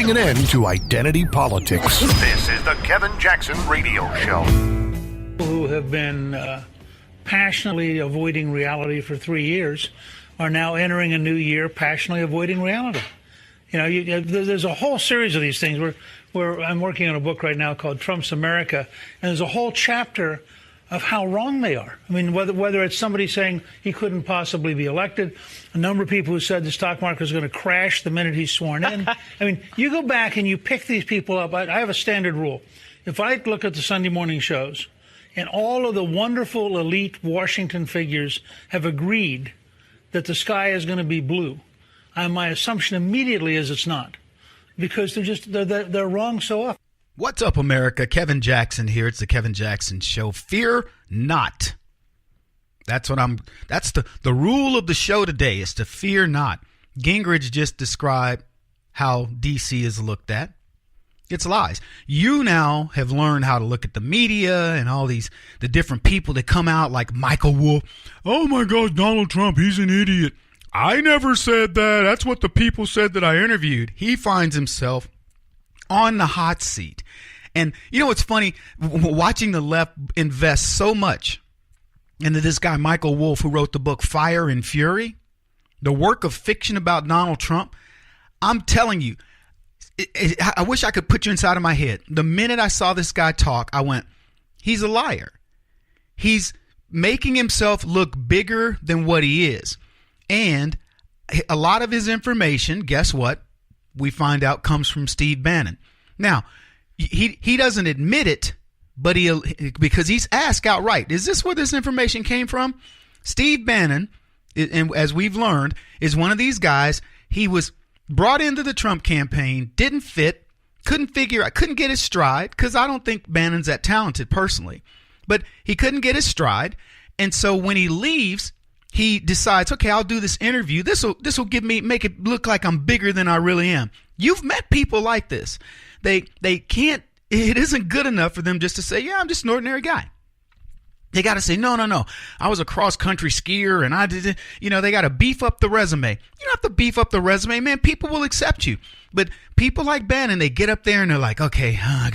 putting an end to identity politics. This is the Kevin Jackson Radio Show. People who have been passionately avoiding reality for 3 years are now entering a new year passionately avoiding reality. You know, there's a whole series of these things where I'm working on a book right now called Trump's America, and there's a whole chapter of how wrong they are. I mean, whether it's somebody saying he couldn't possibly be elected, a number of people who said the stock market is going to crash the minute he's sworn in. I mean, you go back and you pick these people up. I have a standard rule. If I look at the Sunday morning shows and all of the wonderful elite Washington figures have agreed that the sky is going to be blue, my assumption immediately is it's not, because they're wrong so often. What's up, America? Kevin Jackson here. It's the Kevin Jackson Show. Fear not. That's the rule of the show today, is to fear not. Gingrich just described how D.C. is looked at. It's lies. You now have learned how to look at the media and all the different people that come out like Michael Wolff. Oh my gosh, Donald Trump, he's an idiot. I never said that. That's what the people said that I interviewed. He finds himself on the hot seat. And you know what's funny? Watching the left invest so much into this guy, Michael Wolff, who wrote the book Fire and Fury, the work of fiction about Donald Trump. I'm telling you, I wish I could put you inside of my head. The minute I saw this guy talk, I went, he's a liar. He's making himself look bigger than what he is. And a lot of his information, guess what? We find out comes from Steve Bannon. Now, he doesn't admit it, but because he's asked outright, is this where this information came from? Steve Bannon, and as we've learned, is one of these guys. He was brought into the Trump campaign, didn't fit, couldn't get his stride, because I don't think Bannon's that talented personally, but he couldn't get his stride. And so when he leaves, he decides, okay, I'll do this interview. This will make it look like I'm bigger than I really am. You've met people like this. They can't, it isn't good enough for them just to say, yeah, I'm just an ordinary guy. They got to say, no. I was a cross-country skier, and I did, they got to beef up the resume. You don't have to beef up the resume, man. People will accept you. But people like Bannon, they get up there and they're like, okay, I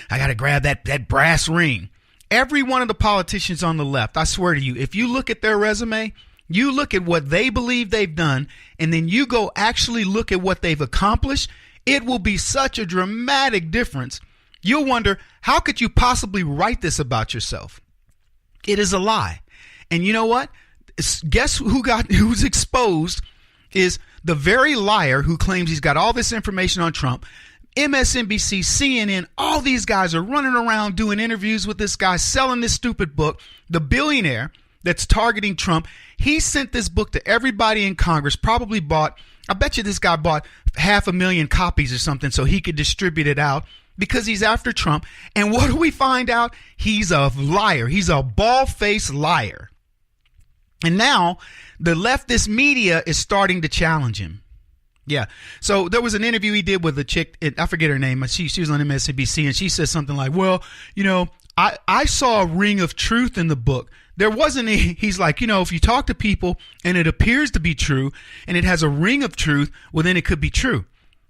gotta grab that brass ring. Every one of the politicians on the left, I swear to you, if you look at their resume, you look at what they believe they've done, and then you go actually look at what they've accomplished, it will be such a dramatic difference. You'll wonder, how could you possibly write this about yourself? It is a lie. And you know what? Guess who's exposed is the very liar who claims he's got all this information on Trump. MSNBC, CNN, all these guys are running around doing interviews with this guy, selling this stupid book. The billionaire that's targeting Trump, he sent this book to everybody in Congress, I bet you this guy bought 500,000 copies or something so he could distribute it out because he's after Trump. And what do we find out? He's a liar. He's a bald-faced liar. And now the leftist media is starting to challenge him. Yeah. So there was an interview he did with a chick, I forget her name. She was on MSNBC, and she said something like, well, I saw a ring of truth in the book. There wasn't he's like, if you talk to people and it appears to be true and it has a ring of truth, well, then it could be true.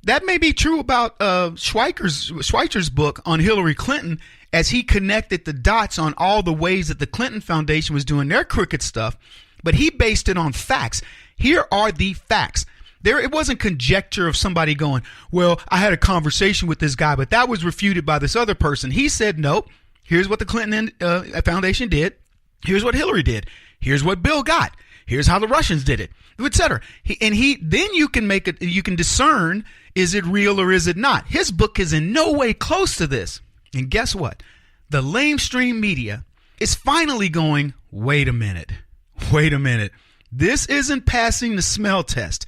That may be true about Schweitzer's book on Hillary Clinton, as he connected the dots on all the ways that the Clinton Foundation was doing their crooked stuff, but he based it on facts. Here are the facts. It wasn't conjecture of somebody going, well, I had a conversation with this guy, but that was refuted by this other person. He said, nope, here's what the Clinton Foundation did. Here's what Hillary did. Here's what Bill got. Here's how the Russians did it, etc. Then you can discern, is it real or is it not? His book is in no way close to this. And guess what? The lamestream media is finally going, wait a minute. This isn't passing the smell test.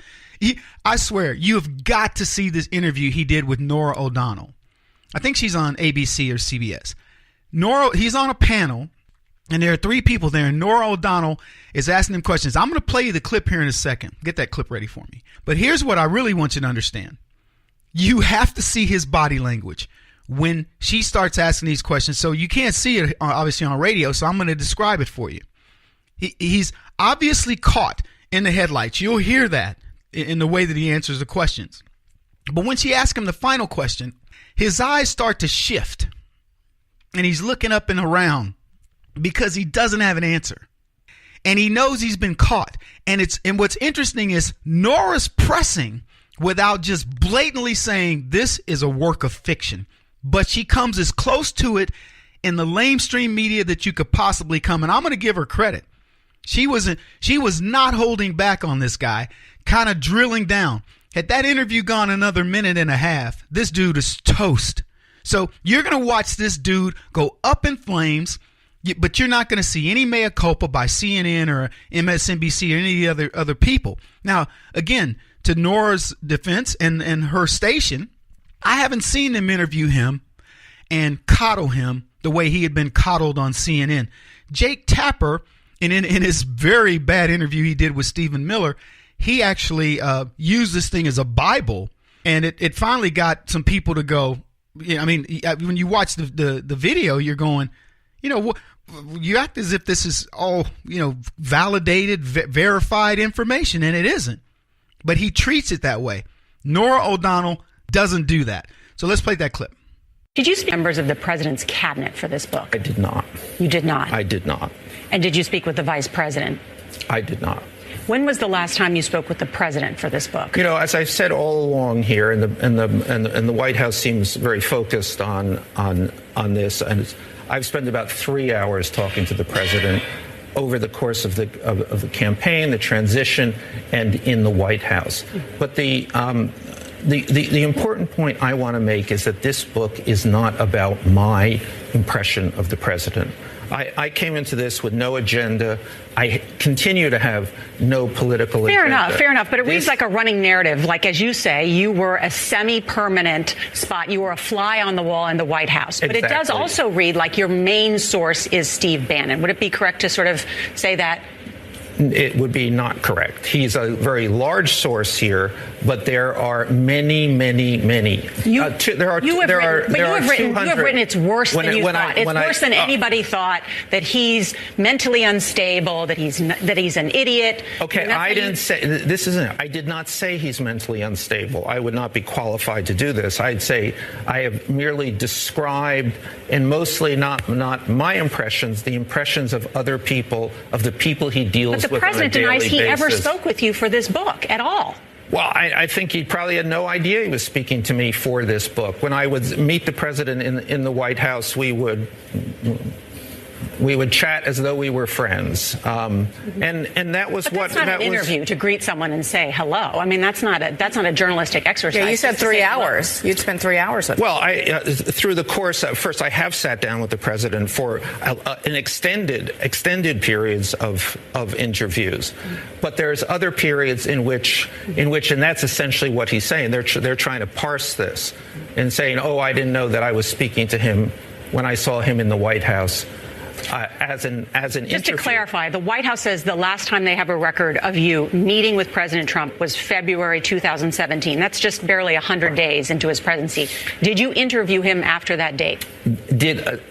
I swear, you have got to see this interview he did with Nora O'Donnell. I think she's on ABC or CBS. He's on a panel, and there are three people there, and Nora O'Donnell is asking him questions. I'm going to play you the clip here in a second. Get that clip ready for me. But here's what I really want you to understand. You have to see his body language when she starts asking these questions. So you can't see it, obviously, on radio, so I'm going to describe it for you. He's obviously caught in the headlights. You'll hear that in the way that he answers the questions. But when she asked him the final question, his eyes start to shift and he's looking up and around because he doesn't have an answer. And he knows he's been caught. And what's interesting is Nora's pressing without just blatantly saying this is a work of fiction. But she comes as close to it in the lamestream media that you could possibly come. And I'm going to give her credit. She was not holding back on this guy, kind of drilling down. Had that interview gone another minute and a half, this dude is toast. So you're going to watch this dude go up in flames, but you're not going to see any mea culpa by CNN or MSNBC or any other people. Now, again, to Nora's defense and her station, I haven't seen them interview him and coddle him the way he had been coddled on CNN. Jake Tapper, in his very bad interview he did with Stephen Miller, he actually used this thing as a Bible, and it finally got some people to go. I mean, when you watch the video, you're going, you act as if this is all, validated, verified information, and it isn't. But he treats it that way. Nora O'Donnell doesn't do that. So let's play that clip. Did you speak to members of the president's cabinet for this book? I did not. You did not? I did not. And did you speak with the vice president? I did not. When was the last time you spoke with the president for this book? As I've said all along here, and the White House seems very focused on this, and I've spent about 3 hours talking to the president over the course of the campaign, the transition, and in the White House. But the important point I want to make is that this book is not about my impression of the president. I came into this with no agenda. I continue to have no political agenda. Fair enough. But it reads like a running narrative. Like, as you say, you were a semi-permanent spot. You were a fly on the wall in the White House. But Exactly. It does also read like your main source is Steve Bannon. Would it be correct to sort of say that? It would be not correct. He's a very large source here, but there are many. You have written it's worse than you thought. It's worse than anybody thought, that he's mentally unstable, that he's an idiot. Okay, I didn't say this isn't. I did not say he's mentally unstable. I would not be qualified to do this. I'd say I have merely described, and mostly not my impressions, the impressions of other people, of the people he deals with. The president on a daily denies he basis. ever spoke with you for this book at all. Well, I think he probably had no idea he was speaking to me for this book. When I would meet the president in the White House, we would chat as though we were friends, and that was but what. That's not an interview to greet someone and say hello. I mean, that's not a journalistic exercise. Yeah, you said 3 hours. You'd spend 3 hours with him. Well, through the course, first I have sat down with the president for an extended periods of interviews, but there's other periods in which, and that's essentially what he's saying. They're trying to parse this and saying, oh, I didn't know that I was speaking to him when I saw him in the White House. As an Just interview. to clarify, the White House says the last time they have a record of you meeting with President Trump was February 2017. That's just barely 100 days into his presidency. Did you interview him after that date?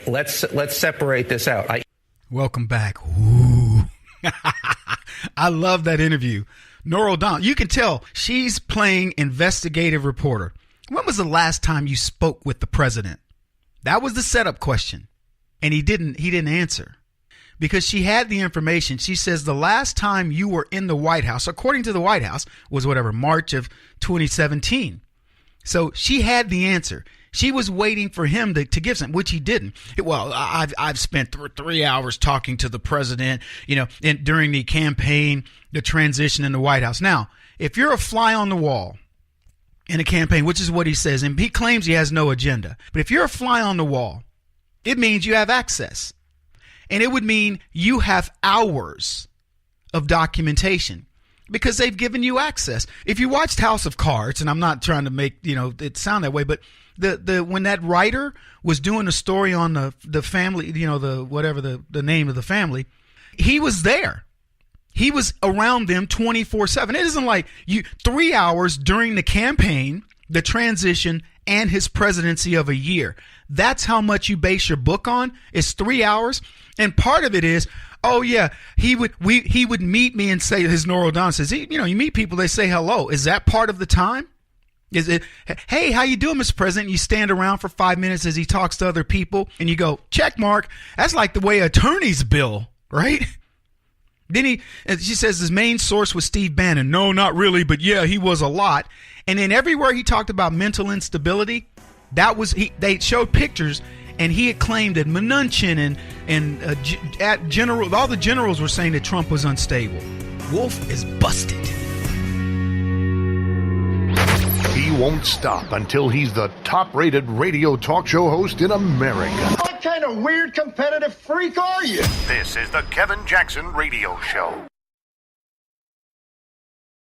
Let's separate this out. Welcome back. Ooh. I love that interview. Nora O'Donnell, you can tell she's playing investigative reporter. When was the last time you spoke with the president? That was the setup question. And he didn't answer because she had the information. She says the last time you were in the White House, according to the White House, was March of 2017. So she had the answer. She was waiting for him to give something, which he didn't. Well, I've spent 3 hours talking to the president, during the campaign, the transition in the White House. Now, if you're a fly on the wall in a campaign, which is what he says, and he claims he has no agenda, but if you're a fly on the wall, it means you have access. And it would mean you have hours of documentation because they've given you access. If you watched House of Cards, and I'm not trying to make it sound that way, but the when that writer was doing a story on the family, the name of the family, he was there. He was around them 24/7. It isn't like 3 hours during the campaign, the transition, and his presidency of a year. That's how much you base your book on. It's 3 hours. And part of it is, oh yeah, he would meet me and say, his Nora O'Donnell says, you meet people, they say hello. Is that part of the time? Is it, hey, how you doing, Mr. President? You stand around for 5 minutes as he talks to other people, and you go, check mark. That's like the way attorneys bill, right? Then she says his main source was Steve Bannon. No, not really, but yeah, he was a lot. And then everywhere he talked about mental instability, they showed pictures, and he had claimed that Mnuchin and all the generals were saying that Trump was unstable. Wolff is busted. He won't stop until he's the top-rated radio talk show host in America. What kind of weird competitive freak are you? This is the Kevin Jackson Radio Show.